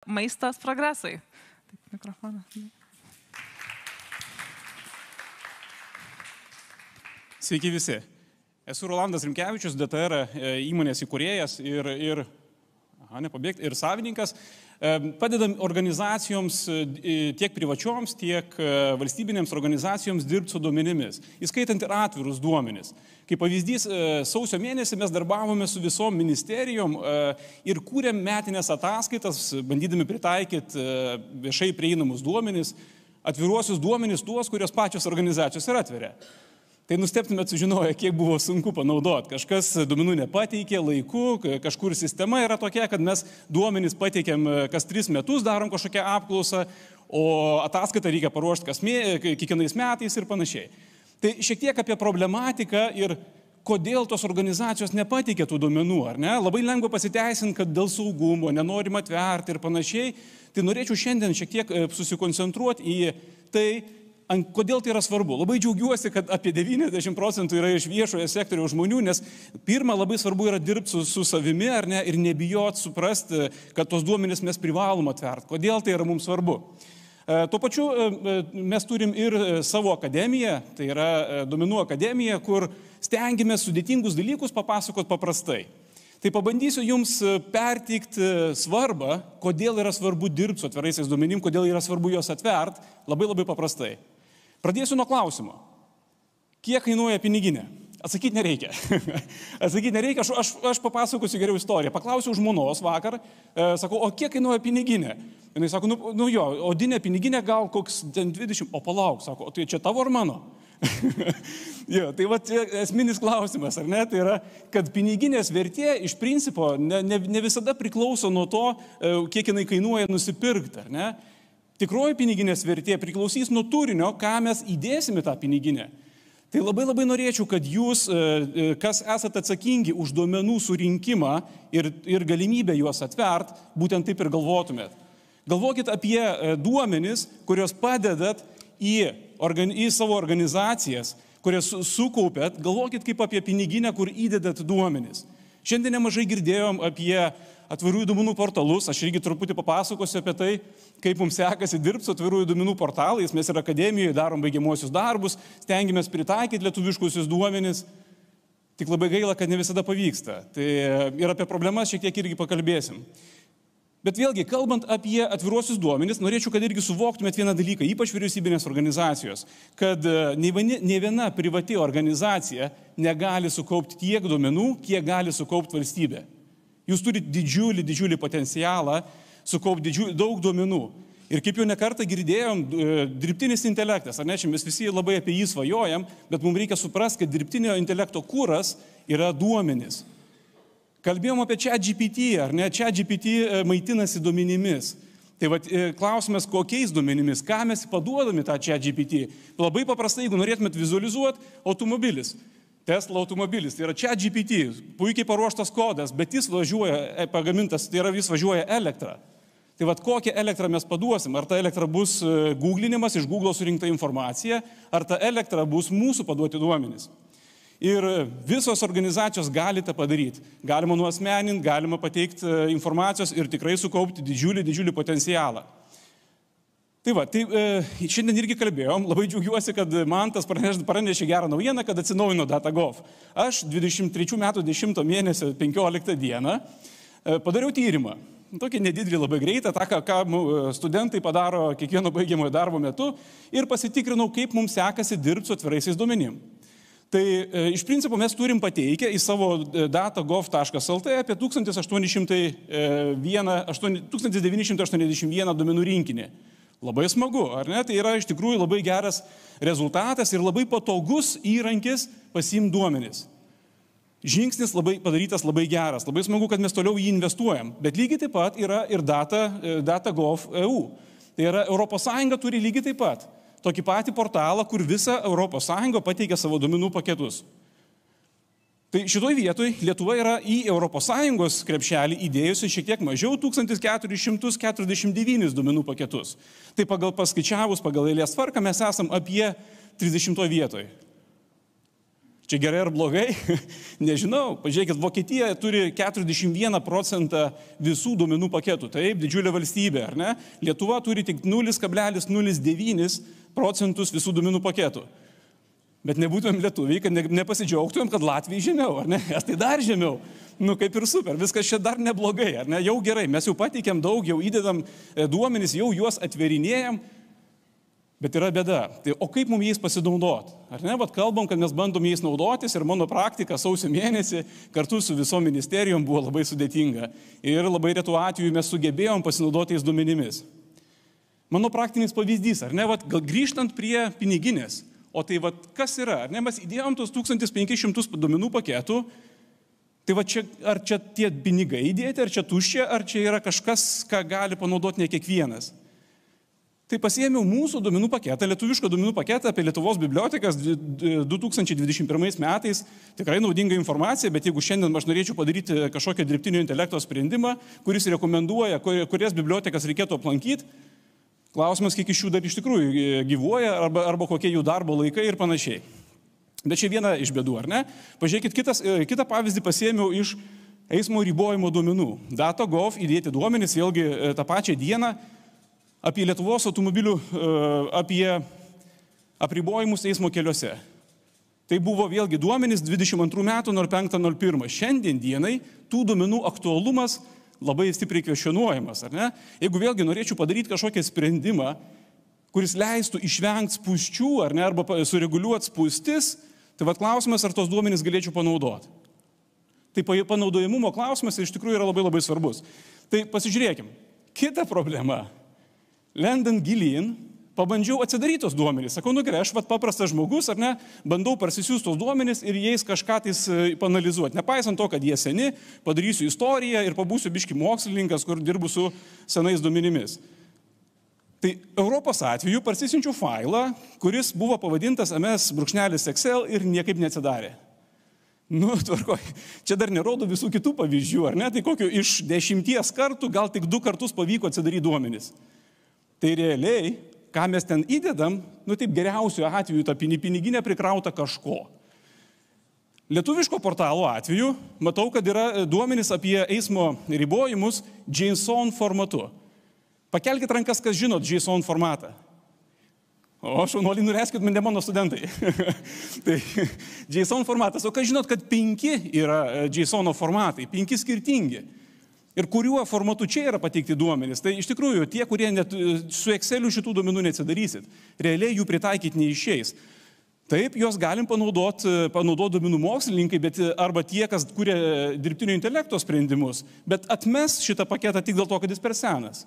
Maistas progresui. Taip, mikrofoną. Sveiki visi. Esu Rolandas Rimkevičius, DTR įmonės įkūrėjas ir savininkas. Padedam organizacijoms, tiek privačioms, tiek valstybinėms organizacijoms dirbti su duomenimis, įskaitant ir atvirus duomenis. Kaip pavyzdys, sausio mėnesį mes darbavome su visom ministerijom ir kūrėm metinės ataskaitas, bandydami pritaikyti viešai prieinamus duomenis, atviruosius duomenis tuos, kurios pačios organizacijos ir atveria. Tai nustebtumėt sužinoję, kiek buvo sunku panaudoti. Kažkas duomenų nepateikė laiku, kažkur sistema yra tokia, kad mes duomenys pateikėm kas 3 metus, darom kažkokią apklausą, o ataskaitą reikia paruošti kiekvienais metais ir panašiai. Tai šiek tiek apie problematiką ir kodėl tos organizacijos nepateikė tų duomenų, ar ne? Labai lengva pasiteisinti, kad dėl saugumo, nenorim atverti ir panašiai. Tai norėčiau šiandien šiek tiek susikoncentruoti į tai, kodėl tai yra svarbu. Labai džiaugiuosi, kad apie 90% yra iš viešojo sektoriaus žmonių, nes pirma, labai svarbu yra dirbti su savimi, ar ne, ir nebijot suprasti, kad tos duomenys mes privalom atverti. Kodėl tai yra mums svarbu. Tuo pačiu mes turim ir savo akademiją, tai yra duomenų akademija, kur stengiamės sudėtingus dalykus papasakot paprastai. Tai pabandysiu jums perteikti svarbą, kodėl yra svarbu dirbti su atviraisiais duomenim, kodėl yra svarbu juos atvert, labai paprastai. Pradėsiu nuo klausimo. Kiek kainuoja piniginė? Atsakyti nereikia. Atsakyti nereikia, aš papasakosiu geriau istoriją. Paklausiau žmonos vakar, sakau, o kiek kainuoja piniginė? Jis sako, nu jo, odinė piniginė gal koks 20, o palauk, sako, o tai čia tavo ar mano? Jo, tai va esminis klausimas, ar ne? Tai yra, kad piniginės vertė iš principo ne visada priklauso nuo to, kiek jinai kainuoja nusipirkti, ar ne? Tikroji piniginės vertė priklausys nuo turinio, ką mes įdėsime tą piniginę. Tai labai norėčiau, kad jūs, kas esate atsakingi už duomenų surinkimą ir galimybę juos atvert, būtent taip ir galvotumėt. Galvokit apie duomenis, kurios padedat į savo organizacijas, kurias sukaupėt, galvokit kaip apie piniginę, kur įdedat duomenis. Šiandien nemažai girdėjom apie atvirųjų duomenų portalus, aš irgi truputį papasakosiu apie tai, kaip mums sekasi dirbti su atvirųjų duomenų portalais, mes ir akademijoje darom baigiamuosius darbus, stengiamės pritaikyti lietuviškusius duomenis, tik labai gaila, kad ne visada pavyksta. Tai ir apie problemas šiek tiek irgi pakalbėsim. Bet vėlgi, kalbant apie atviruosius duomenis, norėčiau, kad irgi suvoktumėt vieną dalyką, ypač vyriausybinės organizacijos, kad ne viena privati organizacija negali sukaupti tiek duomenų, kiek gali sukaupti valstybė. Jūs turite didžiulį potencialą sukaupti daug duomenų. Ir kaip jau nekartą girdėjom, dirbtinis intelektas, ar ne, čia mes visi labai apie jį svajojam, bet mums reikia suprasti, kad dirbtinio intelekto kūras yra duomenys. Kalbėjom apie ChatGPT, ar ne? ChatGPT maitinasi duomenimis. Tai va, klausimas, kokiais duomenimis, ką mes paduodami tą ChatGPT. Labai paprastai, jeigu norėtumėt vizualizuoti, automobilis. Tesla automobilis, tai yra ChatGPT, puikiai paruoštas kodas, bet jis važiuoja, pagamintas, tai yra jis važiuoja elektrą. Tai va, kokią elektrą mes paduosim? Ar ta elektra bus googlinimas, iš Google surinkta informacija, ar ta elektra bus mūsų paduoti duomenys? Ir visos organizacijos gali tą padaryti. Galima nuasmeninti, galima pateikti informacijos ir tikrai sukaupti didžiulį potencialą. Tai va, šiandien irgi kalbėjom, labai džiaugiuosi, kad Mantas pranešė gerą naujieną, kad atsinaujino DataGov. Aš 23 metų 10 mėnesio 15 dieną padariau tyrimą. Tokį nedidelį labai greitą, tą, ką studentai padaro kiekvieno baigiamojo darbo metu ir pasitikrinau, kaip mums sekasi dirbti su atviraisiais duomenim. Tai iš principo mes turim pateikę į savo datagov.lt apie 1981 duomenų rinkinį. Labai smagu, ar ne? Tai yra iš tikrųjų labai geras rezultatas ir labai patogus įrankis pasiimti duomenis. Žingsnis padarytas labai geras, labai smagu, kad mes toliau jį investuojam. Bet lygiai taip pat yra ir Datagov.eu. Tai yra ES turi lygiai taip pat tokį patį portalą, kur visa ES pateikia savo duomenų paketus. Tai šitoj vietoj Lietuva yra į ES krepšelį įdėjusi šiek tiek mažiau 1449 duomenų paketus. Tai paskaičiavus pagal eilės tvarką mes esam apie 30 vietoj. Čia gerai ar blogai? Nežinau. Pažiūrėkit, Vokietija turi 41% visų duomenų paketų. Taip, didžiulė valstybė, ar ne? Lietuva turi tik 0,09% visų duomenų paketų. Bet nebūtumėm lietuviai, kad nepasidžiaugtumėm, kad Latvijai žemiau, ar ne? Estai dar žemiau. Nu, kaip ir super, viskas čia dar neblogai, ar ne? Jau gerai, mes jau pateikėm daug, jau įdedam duomenis, jau juos atverinėjam. Bet yra bėda. Tai, o kaip mums jais pasinaudoti? Ar ne? Vat kalbam, kad mes bandom jais naudotis ir mano praktika sausio mėnesį kartu su visom ministerijom buvo labai sudėtinga. Ir labai retų atveju mes sugebėjom pasinaudoti tais duomenimis. Mano praktinis pavyzdys, ar ne? Vat, gal grįžtant prie piniginės. O tai vat, kas yra? Ar ne? Mes įdėjom tos 1500 duomenų paketų. Tai va čia, ar čia tie pinigai įdėti, ar čia tuščia, ar čia yra kažkas, ką gali panaudoti ne kiekvienas. Tai pasiėmiau mūsų duomenų paketą, lietuvišką duomenų paketą apie Lietuvos bibliotekas 2021 metais. Tikrai naudinga informacija, bet jeigu šiandien aš norėčiau padaryti kažkokią dirbtinio intelekto sprendimą, kuris rekomenduoja, kurias bibliotekas reikėtų aplankyti, klausimas, kiek iš jų dar iš tikrųjų gyvuoja arba kokie jų darbo laikai ir panašiai. Bet čia viena iš bėdų, ar ne? Pažiūrėkit, kitą pavyzdį pasiėmiau iš eismo ribojimo duomenų. Data.gov įdėti duomenys, vėlgi tą pačią dieną, apie Lietuvos automobilių, apie apribojimus eismo keliuose. Tai buvo vėlgi duomenys 22 metų 05.01. Šiandien dienai tų duomenų aktualumas labai stipriai kvestionuojamas, ar ne? Jeigu vėlgi norėčiau padaryti kažkokią sprendimą, kuris leistų išvengti spūsčių, ar ne, arba sureguliuoti spūstis, tai vat klausimas, ar tos duomenys galėčiau panaudoti. Tai panaudojamumo klausimas iš tikrųjų yra labai labai svarbus. Tai pasižiūrėkim, kita problema. Lendant gilyn, pabandžiau atsidaryti tos duomenys. Sakau, nu gerai, aš vat paprastas žmogus, ar ne, bandau parsisiųsti tos duomenys ir jais kažką tais panalizuoti. Nepaisant to, kad jie seni, padarysiu istoriją ir pabūsiu biški mokslininkas, kur dirbu su senais duomenimis. Tai Europos atveju parsisiunčiu failą, kuris buvo pavadintas ms.excel ir niekaip neatsidarė. Nu, tvarkoj, čia dar nerodo visų kitų pavyzdžių, ar ne? Tai kokiu iš 10 kartų gal tik 2 kartus pavyko atsidaryti duomenys. Tai realiai, ką mes ten įdedam, nu taip geriausiu atveju tą piniginę prikrauta kažko. Lietuviško portalo atveju matau, kad yra duomenys apie eismo ribojimus JSON formatu. Pakelkite rankas, kas žinot JSON formatą. O šaunuoliai, nuleiskit, ne mano studentai. Tai JSON formatas. O kas žinot, kad 5 yra JSON formatai, 5 skirtingi. Ir kuriuo formatu čia yra pateikti duomenys. Tai iš tikrųjų tie, kurie net su Exceliu šitų duomenų neatsidarysit, realiai jų pritaikyti neišeis. Taip, juos galim panaudoti duomenų mokslininkai, bet arba tie, kas kuria dirbtinio intelekto sprendimus, bet atmes šitą paketą tik dėl to, kad jis per senas.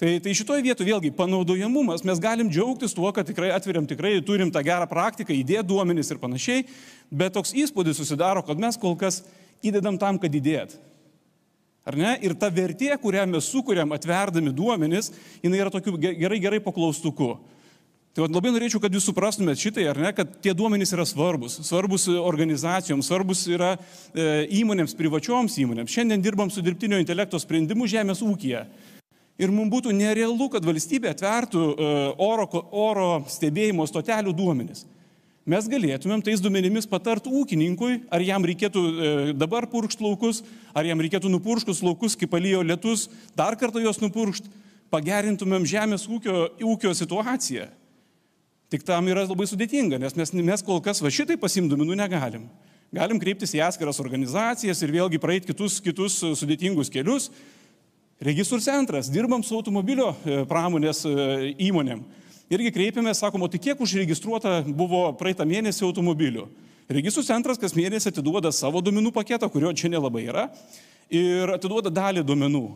Tai šitoje vietoje vėlgi panaudojamumas, mes galim džiaugtis tuo, kad tikrai atveriam, tikrai turim tą gerą praktiką, įdėti duomenys ir panašiai, bet toks įspūdis susidaro, kad mes kol kas įdedam tam, kad įdėt. Ar ne? Ir ta vertė, kurią mes sukuriam atverdami duomenis, jinai yra tokiu gerai paklaustuku. Tai labai norėčiau, kad jūs suprastumėt šitai, ar ne, kad tie duomenys yra svarbus organizacijoms, svarbus yra įmonėms, privačioms įmonėms. Šiandien dirbam su dirbtinio intelekto sprendimu žemės ūkyje. Ir mums būtų nerealu, kad valstybė atvertų oro stebėjimo stotelių duomenis. Mes galėtumėm tais duomenimis patarti ūkininkui, ar jam reikėtų dabar purkšti laukus, ar jam reikėtų nupurškus laukus, kai palijo lietus, dar kartą juos nupurkšti, pagerintumėm žemės ūkio situaciją. Tik tam yra labai sudėtinga, nes mes kol kas va šitai pasimti duomenų negalim. Galim kreiptis į atskiras organizacijas ir vėlgi praeiti kitus sudėtingus kelius. Registrų centras, dirbam su automobilio pramonės įmonėm. Irgi kreipėmės, sakom, o tai kiek užregistruota buvo praeitą mėnesį automobilių. Registrų centras kas mėnesį atiduoda savo duomenų paketą, kurio čia nelabai yra, ir atiduoda dalį duomenų.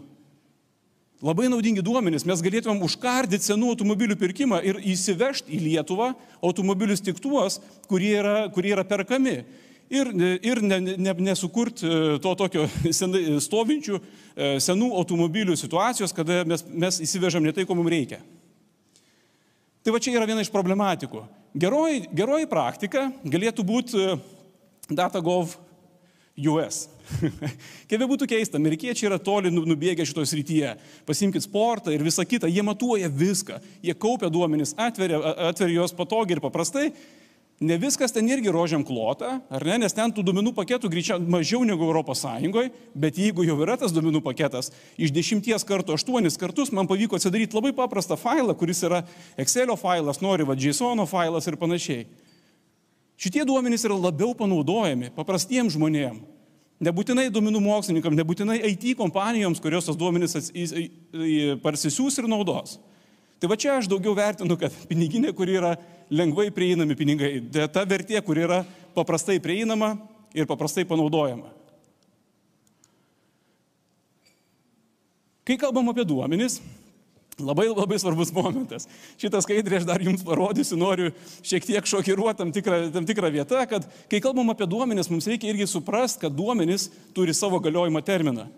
Labai naudingi duomenys, mes galėtumėm užkardyti senų automobilių pirkimą ir įsivežti į Lietuvą automobilius tik tuos, kurie yra perkami. Ir nesukurti to tokio stovinčių senų automobilių situacijos, kada mes įsivežam ne tai, ko mums reikia. Tai va čia yra viena iš problematikų. Geroji praktika galėtų būti Data.gov US. Kaip būtų keista, amerikiečiai yra toli nubėgę šitoje srityje. Pasimkit sportą ir visą kitą, jie matuoja viską. Jie kaupia duomenis, atveria juos patogiai ir paprastai. Ne viskas ten irgi rožiam klota, ar ne, nes ten tų duomenų paketų greičiau mažiau negu Europos Sąjungoje, bet jeigu jau yra tas duomenų paketas, iš 10 kartų 8 kartus man pavyko atsidaryti labai paprastą failą, kuris yra Excelio failas, nori JSON failas ir panašiai. Šitie duomenys yra labiau panaudojami paprastiems žmonėms. Nebūtinai duomenų mokslininkams, nebūtinai IT kompanijoms, kurios tos duomenys parsisiūs ir naudos. Tai va čia aš daugiau vertinu, kad piniginė, kuri yra lengvai prieinami pinigai, ta vertė, kuri yra paprastai prieinama ir paprastai panaudojama. Kai kalbam apie duomenis, labai svarbus momentas. Šitą skaidrę aš dar jums parodysiu, noriu šiek tiek šokiruoti tam tikrą vietą, kad kai kalbam apie duomenis, mums reikia irgi suprasti, kad duomenis turi savo galiojimo terminą.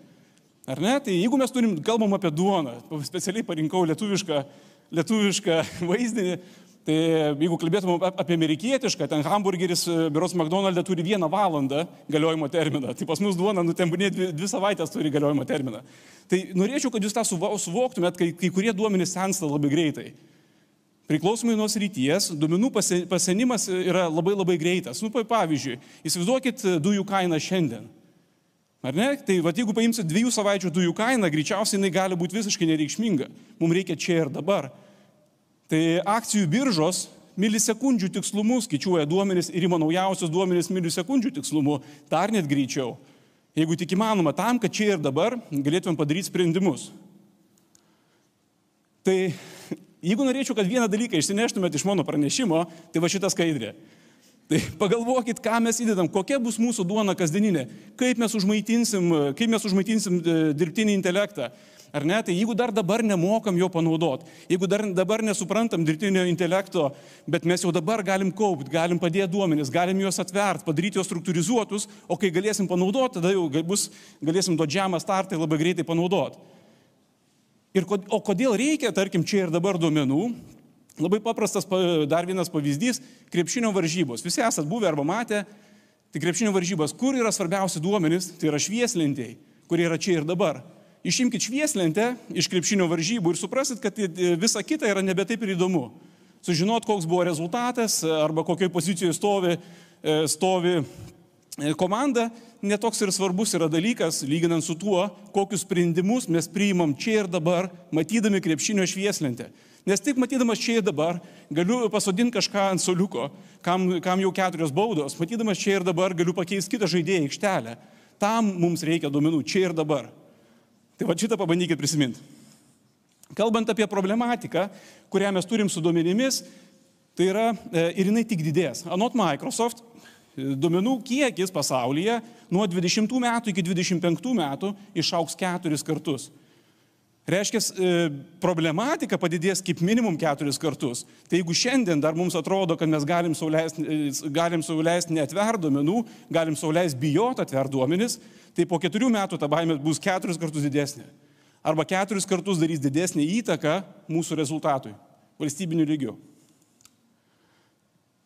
Ar ne? Tai jeigu mes kalbam apie duoną, specialiai parinkau lietuvišką vaizdinį, tai jeigu kalbėtumėm apie amerikietišką, ten hamburgeris, berods McDonald's turi 1 valandą galiojimo terminą. Tai pas mus duona, ten 2 savaitės turi galiojimo terminą. Tai norėčiau, kad jūs tą suvoktumėt, kai kurie duomenys sensta labai greitai. Priklausomai nuo srities, duomenų pasenimas yra labai greitas. Pavyzdžiui, įsivaizduokit dujų kainą šiandien. Ar ne? Tai jeigu paimsit 2 savaičių dujų kainą, greičiausiai jinai gali būti visiškai nereikšminga. Mums reikia čia ir dabar. Tai akcijų biržos milisekundžių tikslumu skaičiuoja duomenis ir ima naujausius duomenis milisekundžių tikslumu, dar net greičiau. Jeigu tik įmanoma tam, kad čia ir dabar galėtumėm padaryti sprendimus. Tai jeigu norėčiau, kad vieną dalyką išsineštumėt iš mano pranešimo, tai va šitą skaidrę. Tai pagalvokit, ką mes įdedam, kokia bus mūsų duona kasdieninė, kaip mes užmaitinsim dirbtinį intelektą. Ar ne? Tai jeigu dar dabar nemokam jo panaudoti, jeigu dar dabar nesuprantam dirbtinio intelekto, bet mes jau dabar galim kaupti, galim padėti duomenis, galim juos atverti, padaryti juos struktūrizuotus, o kai galėsim panaudoti, tada jau galėsim to džemą startą labai greitai panaudoti. O kodėl reikia, tarkim, čia ir dabar duomenų? Labai paprastas dar vienas pavyzdys – krepšinio varžybos. Visi esat buvę arba matę, tai krepšinio varžybos, kur yra svarbiausi duomenys, tai yra švieslentėj, kurie yra čia ir dabar. Išimkit švieslentę iš krepšinio varžybų ir suprasit, kad visa kita yra nebe taip ir įdomu. Sužinot, koks buvo rezultatas arba kokioj pozicijoje stovi komanda, netoks ir svarbus yra dalykas, lyginant su tuo, kokius sprendimus mes priimam čia ir dabar, matydami krepšinio švieslentę. Nes tik matydamas čia ir dabar galiu pasodinti kažką ant suoliuko, kam jau 4 baudos, matydamas čia ir dabar galiu pakeisti kitą žaidėją aikštelę. Tam mums reikia duomenų čia ir dabar. Tai va šitą pabandykit prisiminti. Kalbant apie problematiką, kurią mes turim su duomenimis, tai yra ir jinai tik didės. Anot Microsoft, duomenų kiekis pasaulyje nuo 20 metų iki 25 metų išaugs 4 kartus. Reiškia, problematika padidės kaip minimum 4 kartus. Tai jeigu šiandien dar mums atrodo, kad mes galim sauliaisti neatvert duomenų, galim sauliaisti bijoti atvert duomenis, tai po 4 metų ta baimė bus 4 kartus didesnė. Arba 4 kartus darys didesnį įtaką mūsų rezultatui, valstybiniu lygiu.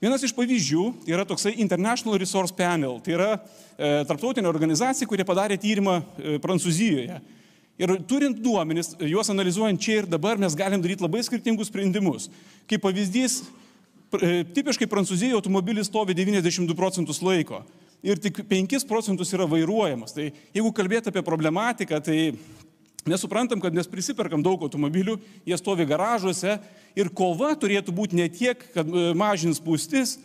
Vienas iš pavyzdžių yra toksai International Resource Panel. Tai yra tarptautinė organizacija, kurie padarė tyrimą Prancūzijoje. Ir turint duomenis, juos analizuojant čia ir dabar, mes galim daryti labai skirtingus sprendimus. Kaip pavyzdys, tipiškai Prancūzijoje automobilis stovi 92% laiko ir tik 5% yra vairuojamas. Tai jeigu kalbėti apie problematiką, tai mes suprantam, kad mes prisiperkam daug automobilių, jie stovi garažuose ir kova turėtų būti ne tiek, kad mažins spūstis,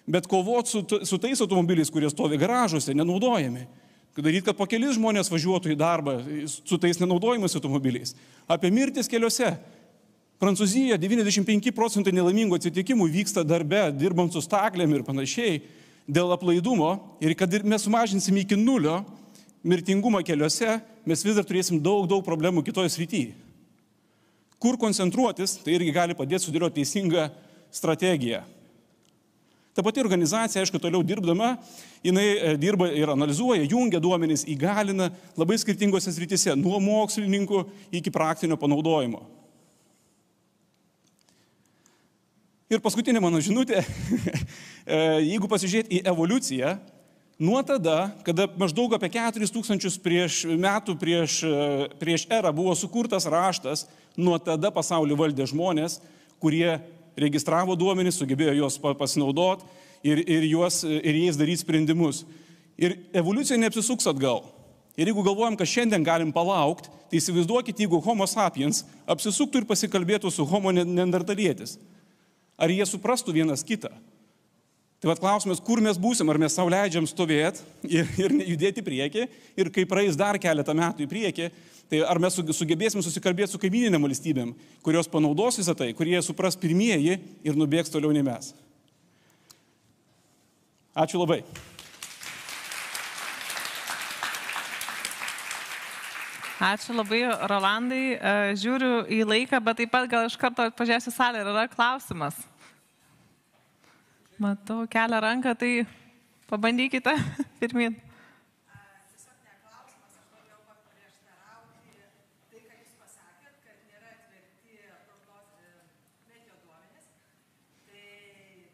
bet kovoti su tais automobiliais, kurie stovi garažuose, nenaudojami. Daryti, kad po kelis žmonės važiuotų į darbą su tais nenaudojimais automobiliais. Apie mirtis keliuose. Prancūzijoje 95% nelaimingų atsitikimų vyksta darbe, dirbant su staklėm ir panašiai, dėl aplaidumo. Ir kad mes sumažinsim iki 0 mirtingumą keliuose, mes vis dar turėsim daug problemų kitoje srityje. Kur koncentruotis, tai irgi gali padėti sudėlioti teisingą strategiją. Ta pati organizacija, aišku, toliau dirbdama, jinai dirba ir analizuoja, jungia duomenys, įgalina labai skirtingose srityse, nuo mokslininkų iki praktinio panaudojimo. Ir paskutinė mano žinutė, jeigu pasižiūrėti į evoliuciją, nuo tada, kada maždaug apie 4000 metų prieš erą buvo sukurtas raštas, nuo tada pasaulį valdė žmonės, kurie registravo duomenis, sugebėjo juos pasinaudoti ir jais daryti sprendimus. Ir evoliucija neapsisuks atgal. Ir jeigu galvojam, kad šiandien galim palaukti, tai įsivaizduokit, jeigu Homo sapiens apsisuktų ir pasikalbėtų su Homo neandertalietis. Ar jie suprastų vienas kitą? Tai vat klausimas, kur mes būsim, ar mes sau leidžiam stovėti ir judėti į priekį, ir kai praeis dar keletą metų į priekį, tai ar mes sugebėsim susikalbėti su kaimyninėm valstybėm, kurios panaudos visą tai, kurie supras pirmieji ir nubėgs toliau nei mes. Ačiū labai. Ačiū labai, Rolandai. Žiūriu į laiką, bet taip pat gal iš karto pažiūrėsiu salę, ar yra klausimas. Matau, kelia ranką, tai pabandykite pirmin. Tiesiog ne klausimas, aš norėjau paprieštarauti tai, ką jūs pasakėt, kad nėra atverti meteo duomenys. Tai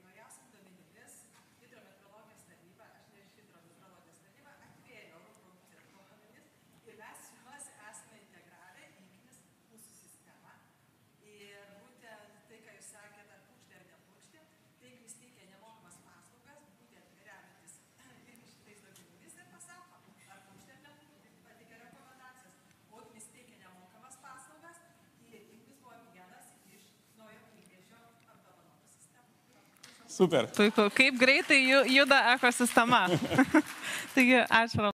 naujausiam duomenimis hidrometeorologijos taryba, aš ne iš hidrometeorologijos taryba, atvėrė oro produkcijos duomenis ir mes juos esame integravę į mūsų sistemą. Ir būtent tai, ką jūs sakėte, ar pūkštė ar nepūkštė, tai jūs teikia nemokamas paslaugas, būtent remiantis irgi šitais duomenimis ir pasako, ar pūkštė ar nepūkštė, pateikia rekomendacijas. O jūs teikia nemokamas paslaugas ir jūs buvo vienas iš naujo knygnešių apdovanotų sistemų. Super. Puiku, kaip greitai juda ekosistema. Taigi, ačiū.